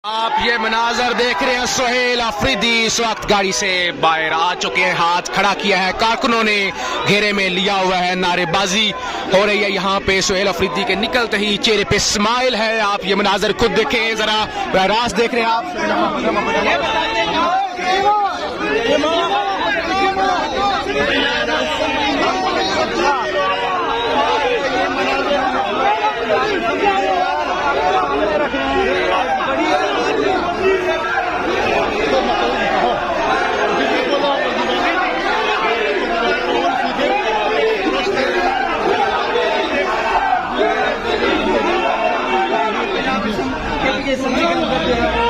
आप ये मनाजर देख रहे हैं। सुहेल अफरीदी इस वक्त गाड़ी से बाहर आ चुके हैं, हाथ खड़ा किया है, कारकुनों ने घेरे में लिया हुआ है, नारेबाजी हो रही है यहाँ पे। सुहेल अफरीदी के निकलते ही चेहरे पे स्माइल है। आप ये मनाजर खुद देखें, जरा रास देख रहे हैं आप।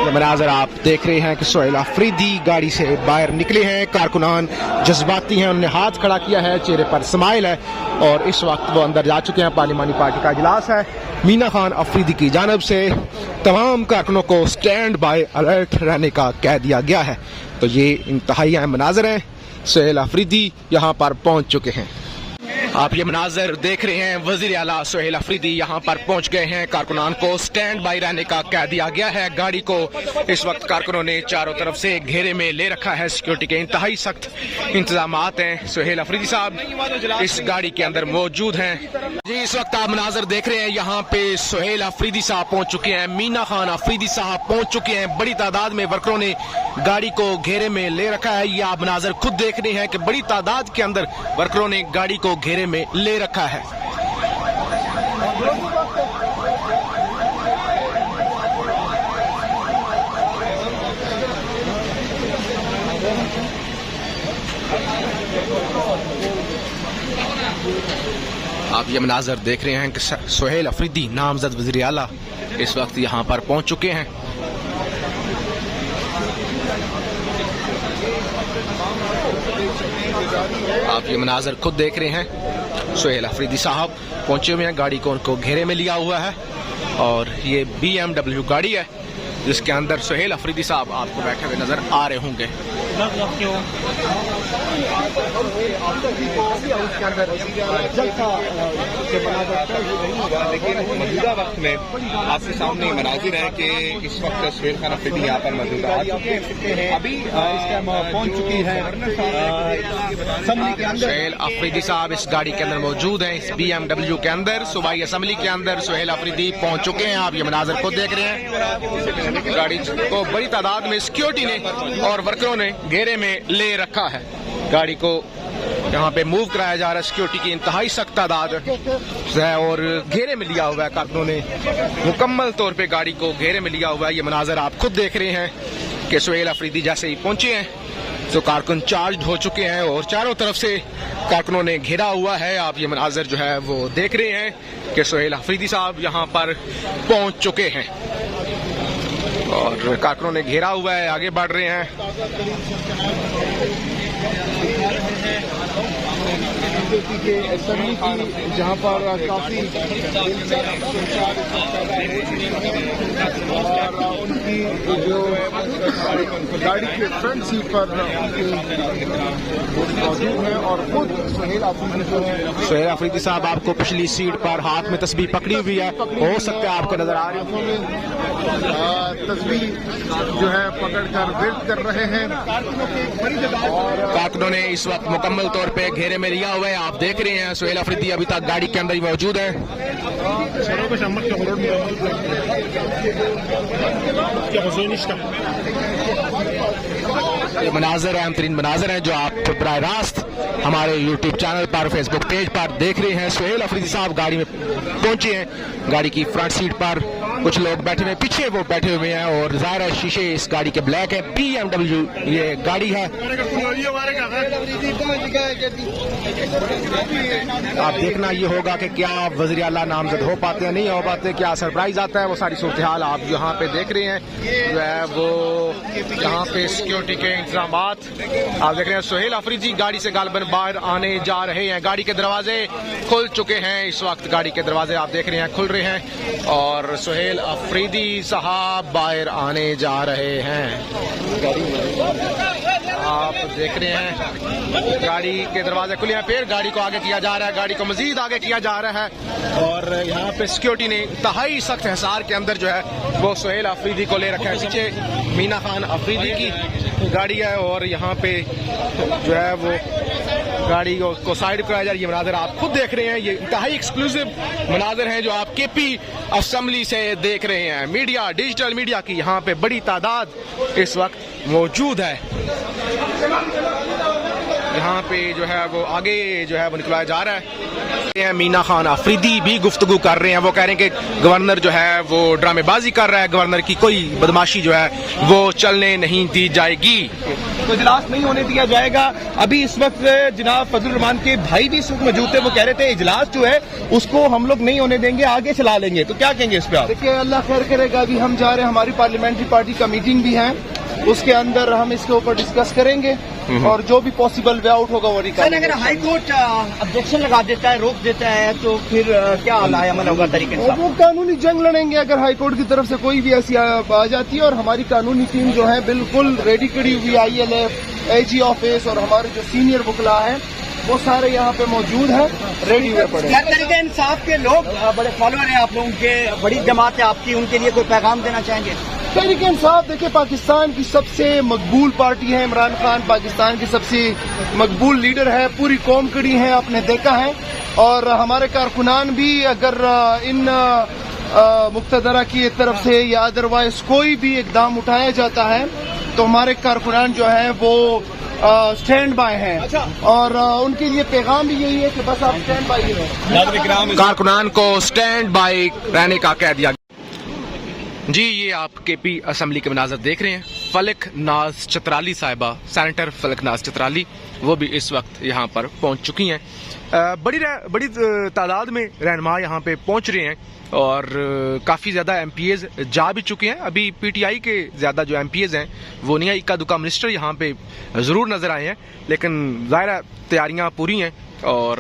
मनाजर आप देख रहे हैं कि सुहेल अफरीदी गाड़ी से बाहर निकले हैं, कारकुनान जज्बाती हैं, उन्होंने हाथ खड़ा किया है, चेहरे पर स्माइल है और इस वक्त वो अंदर जा चुके हैं। पार्लिमानी पार्टी का इजलास है। मीना खान अफरीदी की जानिब से तमाम कारकुनों को स्टैंड बाय अलर्ट रहने का कह दिया गया है। तो ये इंतहाई अहम मनाजर हैं। सुहेल अफरीदी यहाँ पर पहुँच चुके हैं। आप ये मनाजर देख रहे हैं। वजीर आला सुहेल अफरीदी यहाँ पर पहुंच गए हैं। कारकुनान को स्टैंड बाई रहने का कह दिया गया है। गाड़ी को इस वक्त कारकुनों ने चारों तरफ से घेरे में ले रखा है। सिक्योरिटी के इंतहाई सख्त इंतजाम हैं। सुहेल अफरीदी साहब इस गाड़ी के अंदर मौजूद हैं। जी, इस वक्त आप मनाजर देख रहे हैं। यहाँ पे सुहेल अफरीदी साहब पहुंच चुके हैं, मीना खान अफरीदी साहब पहुंच चुके हैं। बड़ी तादाद में वर्करों ने गाड़ी को घेरे में ले रखा है। ये आप मनाजर खुद देख रहे हैं कि बड़ी तादाद के अंदर वर्करों ने गाड़ी को घेरे में ले रखा है। आप ये मनाजर देख रहे हैं कि सुहेल अफरीदी नामजद वज़ीर आला इस वक्त यहाँ पर पहुंच चुके हैं। आप ये मनाजर खुद देख रहे हैं। सुहेल अफरीदी साहब पहुंचे हुए हैं, गाड़ी को उनको घेरे में लिया हुआ है और ये BMW गाड़ी है जिसके अंदर सुहेल अफरीदी साहब आपको बैठे हुए नजर आ रहे होंगे। लेकिन मौजूदा वक्त में आपके सामने मनाजिर है कि इस वक्त सुहेल खान अफरीदी यहाँ पर मौजूद आ चुके हैं। अभी पहुंच चुकी है सुहेल अफरीदी साहब इस गाड़ी के अंदर मौजूद हैं, इस BMW के अंदर। सूबाई असम्बली के अंदर सुहेल अफरीदी पहुंच चुके हैं। आप ये मनाजिर को देख रहे हैं। गाड़ी को बड़ी तादाद में सिक्योरिटी ने और वर्करों ने घेरे में ले रखा है। गाड़ी को यहाँ पे मूव कराया जा रहा है। सिक्योरिटी की इंतहाई सख्त तादाद है और घेरे में लिया हुआ है। कारकुनों ने मुकम्मल तौर पे गाड़ी को घेरे में लिया हुआ है। ये मनाजर आप खुद देख रहे हैं कि सुहेल अफरीदी जैसे ही पहुंचे हैं तो कारकुन चार्ज हो चुके हैं और चारों तरफ से कारकुनों ने घेरा हुआ है। आप ये मनाजर जो है वो देख रहे हैं कि सुहेल अफरीदी साहब यहाँ पर पहुंच चुके हैं और कारकुनों ने घेरा हुआ है, आगे बढ़ रहे हैं। जहाँ पर काफी उनकी जो गाड़ी के फ्रंट सीट पर मौजूद है और खुद सुहेल अफरीदी जो है। सुहेल अफरीदी साहब आपको पिछली सीट पर हाथ में तस्बीह पकड़ी हुई है, हो सकता है आपको नजर आ रही है। तस्बीह जो है पकड़कर वेट कर रहे हैं और कारकुनों ने इस वक्त मुकम्मल तौर पे घेरे में लिया हुआ है। आप देख रहे हैं सुहेल अफरीदी अभी तक गाड़ी के अंदर ही मौजूद है। ये मनाजर अहम तरीन मनाजर हैं जो आप बराह रास्त हमारे YouTube चैनल पर, फेसबुक पेज पर देख रहे हैं। सुहेल अफरीदी साहब गाड़ी में पहुंचे हैं। गाड़ी की फ्रंट सीट पर कुछ लोग बैठे हुए, पीछे वो बैठे हुए हैं और ज़ाहिर है शीशे इस गाड़ी के ब्लैक है। BMW ये गाड़ी है। आप देखना ये होगा कि क्या वज़ीर आला नामजद हो पाते हैं, नहीं हो पाते, क्या सरप्राइज आता है, वो सारी सूरत हाल आप यहाँ पे देख रहे हैं। जो है वो यहाँ पे सिक्योरिटी के इंतजाम आप देख रहे हैं। सुहेल अफरीदी गाड़ी से गालबन बाहर आने जा रहे हैं। गाड़ी के दरवाजे खुल चुके हैं। इस वक्त गाड़ी के दरवाजे आप देख रहे हैं खुल रहे हैं और सुहेल सुहेल अफरीदी साहब बाहर आने जा रहे हैं। आप देख रहे हैं गाड़ी के दरवाजे खुले हैं, फिर गाड़ी को आगे किया जा रहा है, गाड़ी को मजीद आगे किया जा रहा है और यहाँ पे सिक्योरिटी ने इंतहाई सख्त हिसार के अंदर जो है वो सुहेल अफरीदी को ले रखा है। पीछे मीना खान अफरीदी की गाड़ी है और यहाँ पे जो है वो गाड़ी को साइड कराया जा रही है। मनाजर आप खुद देख रहे हैं, ये इंतहाई एक्सक्लूसिव मनाजर हैं जो आप केपी असेंबली से देख रहे हैं। मीडिया, डिजिटल मीडिया की यहाँ पे बड़ी तादाद इस वक्त मौजूद है। यहाँ पे जो है वो आगे जो है वो निकलाया जा रहा है। मीना खान अफरीदी भी गुफ्तगू कर रहे हैं, वो कह रहे हैं कि गवर्नर जो है वो ड्रामेबाजी कर रहा है, गवर्नर की कोई बदमाशी जो है वो चलने नहीं दी जाएगी, तो इजलास नहीं होने दिया जाएगा। अभी इस वक्त जनाब फजलुर रहमान के भाई भी इस वक्त मौजूद थे, वो कह रहे थे इजलास जो है उसको हम लोग नहीं होने देंगे, आगे चला लेंगे। तो क्या कहेंगे इस पे आप? देखिए अल्लाह खैर करेगा। अभी हम जा रहे हैं, हमारी पार्लियामेंट्री पार्टी का मीटिंग भी है, उसके अंदर हम इसके ऊपर डिस्कस करेंगे और जो भी पॉसिबल वे आउट होगा वो निकालेंगे। अगर हाई कोर्ट ऑब्जेक्शन लगा देता है, रोक देता है, तो फिर क्या अमल होगा तरीके से? वो कानूनी जंग लड़ेंगे अगर हाई कोर्ट की तरफ से कोई भी ऐसी आ जाती है। और हमारी कानूनी टीम जो है बिल्कुल रेडी खड़ी हुई, ILF, AG ऑफिस और हमारे जो सीनियर वकला हैं वो सारे यहाँ पे मौजूद हैं, रेडी हुए पड़े। क्या तरीके इंसाफ के लोग बड़े फॉलोअर हैं आप लोगों के, बड़ी जमात है आपकी, उनके लिए कोई पैगाम देना चाहेंगे? तहरीक इंसाफ देखिए पाकिस्तान की सबसे मकबूल पार्टी है, इमरान खान पाकिस्तान की सबसे मकबूल लीडर है, पूरी कौम खड़ी है, आपने देखा है। और हमारे कारकुनान भी अगर इन मुक्तदरा की तरफ से या अदरवाइज कोई भी इकदाम उठाया जाता है तो हमारे कारकुनान जो है वो स्टैंड बाय हैं और उनके लिए पैगाम भी यही है कि बस आप स्टैंड बाय ही रहें। कारकुनान को स्टैंड बाय रहने का कह दिया जी। ये आप केपी असेंबली के मनाजर देख रहे हैं। फलक नाज चतराली साहिबा, सेनेटर फलक नाज चतराली, वो भी इस वक्त यहाँ पर पहुँच चुकी हैं। बड़ी तादाद में रहनुमा यहाँ पे पहुँच रहे हैं और काफ़ी ज़्यादा MPs जा भी चुके हैं। अभी PTI के ज़्यादा जो MPs हैं वो नहीं है, इक्का दुक्का मिनिस्टर यहाँ पे ज़रूर नज़र आए हैं, लेकिन ज़ाहिर तैयारियाँ पूरी हैं और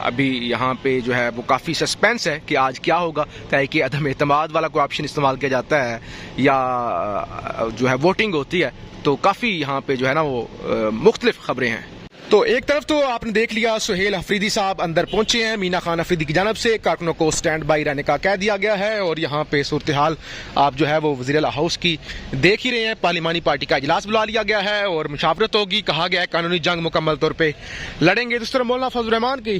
अभी यहाँ पे जो है वो काफ़ी सस्पेंस है कि आज क्या होगा, चाहे कि अदम एतमाद वाला कोई ऑप्शन इस्तेमाल किया जाता है या जो है वोटिंग होती है, तो काफ़ी यहाँ पे जो है ना वो मुख्तलिफ खबरें हैं। तो एक तरफ तो आपने देख लिया सुहेल अफरीदी साहब अंदर पहुंचे हैं, मीना खान अफरीदी की जानब से कारकुनों को स्टैंड बाई रहने का कह दिया गया है और यहाँ पे सूरत हाल आप जो है वो वज़ीर आला हाउस की देख ही रहे हैं। पार्लिमानी पार्टी का इजलास बुला लिया गया है और मुशावरत होगी, कहा गया है कानूनी जंग मुकम्मल तौर पर लड़ेंगे। दूसरी तरफ मौलाना फजलुर रहमान की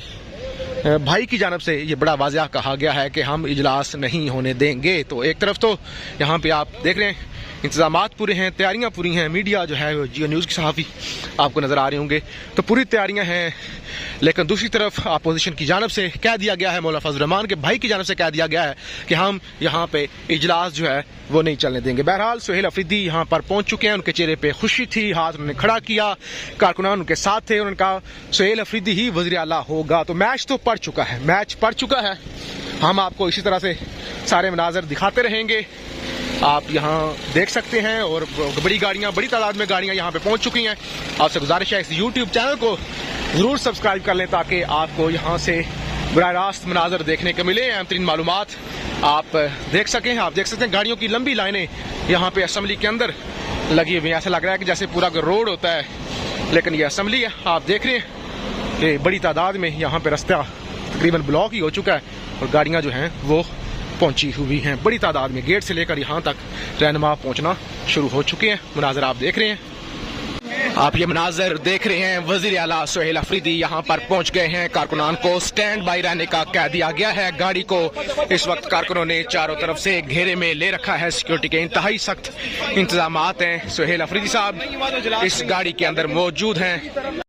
भाई की जानब से ये बड़ा वाज़ह कहा गया है कि हम इजलास नहीं होने देंगे। तो एक तरफ तो यहाँ पे आप देख रहे हैं इंतजामात पूरे हैं, तैयारियां पूरी हैं, मीडिया जो है जियो न्यूज़ के सहाफ़ी आपको नज़र आ रहे होंगे, तो पूरी तैयारियां हैं। लेकिन दूसरी तरफ अपोजिशन की जानब से कह दिया गया है, मौलाना फजल रहमान के भाई की जानब से कह दिया गया है कि हम यहाँ पे इजलास जो है वो नहीं चलने देंगे। बहरहाल सुहेल अफरीदी यहाँ पर पहुँच चुके हैं, उनके चेहरे पर खुशी थी, हाथ उन्होंने खड़ा किया, कारकुनान उनके साथ थे, उन्होंने कहा सुहेल अफरीदी ही वज़ीर आला होगा। तो मैच तो पड़ चुका है, मैच पड़ चुका है। हम आपको इसी तरह से सारे मनाजर दिखाते रहेंगे, आप यहाँ देख सकते हैं। और बड़ी गाड़ियाँ, बड़ी तादाद में गाड़ियाँ यहाँ पे पहुँच चुकी हैं। आपसे गुजारिश है इस YouTube चैनल को ज़रूर सब्सक्राइब कर लें ताकि आपको यहाँ से बराह रास्त मनाजर देखने को मिले, अहम तरीन मालूमात आप देख सकें। आप देख सकते हैं गाड़ियों की लंबी लाइनें यहाँ पे असेंबली के अंदर लगी हुई हैं, ऐसा लग रहा है कि जैसे पूरा रोड होता है, लेकिन ये असेंबली है। आप देख रहे हैं कि बड़ी तादाद में यहाँ पे रास्ता तकरीबन ब्लॉक ही हो चुका है और गाड़ियाँ जो हैं वो पहुंची हुई हैं बड़ी तादाद में। गेट से लेकर यहाँ तक रहनुमा पहुंचना शुरू हो चुके हैं। मुनाजर आप देख रहे हैं, आप ये मनाजर देख रहे हैं। वजीर आला सुहेल अफरीदी यहाँ पर पहुंच गए हैं, कारकुनान को स्टैंड बाई रहने का कह दिया गया है। गाड़ी को इस वक्त कारकुनों ने चारों तरफ से घेरे में ले रखा है, सिक्योरिटी के इंतहाई सख्त इंतजामात हैं। सुहेल अफरीदी साहब इस गाड़ी के अंदर मौजूद हैं।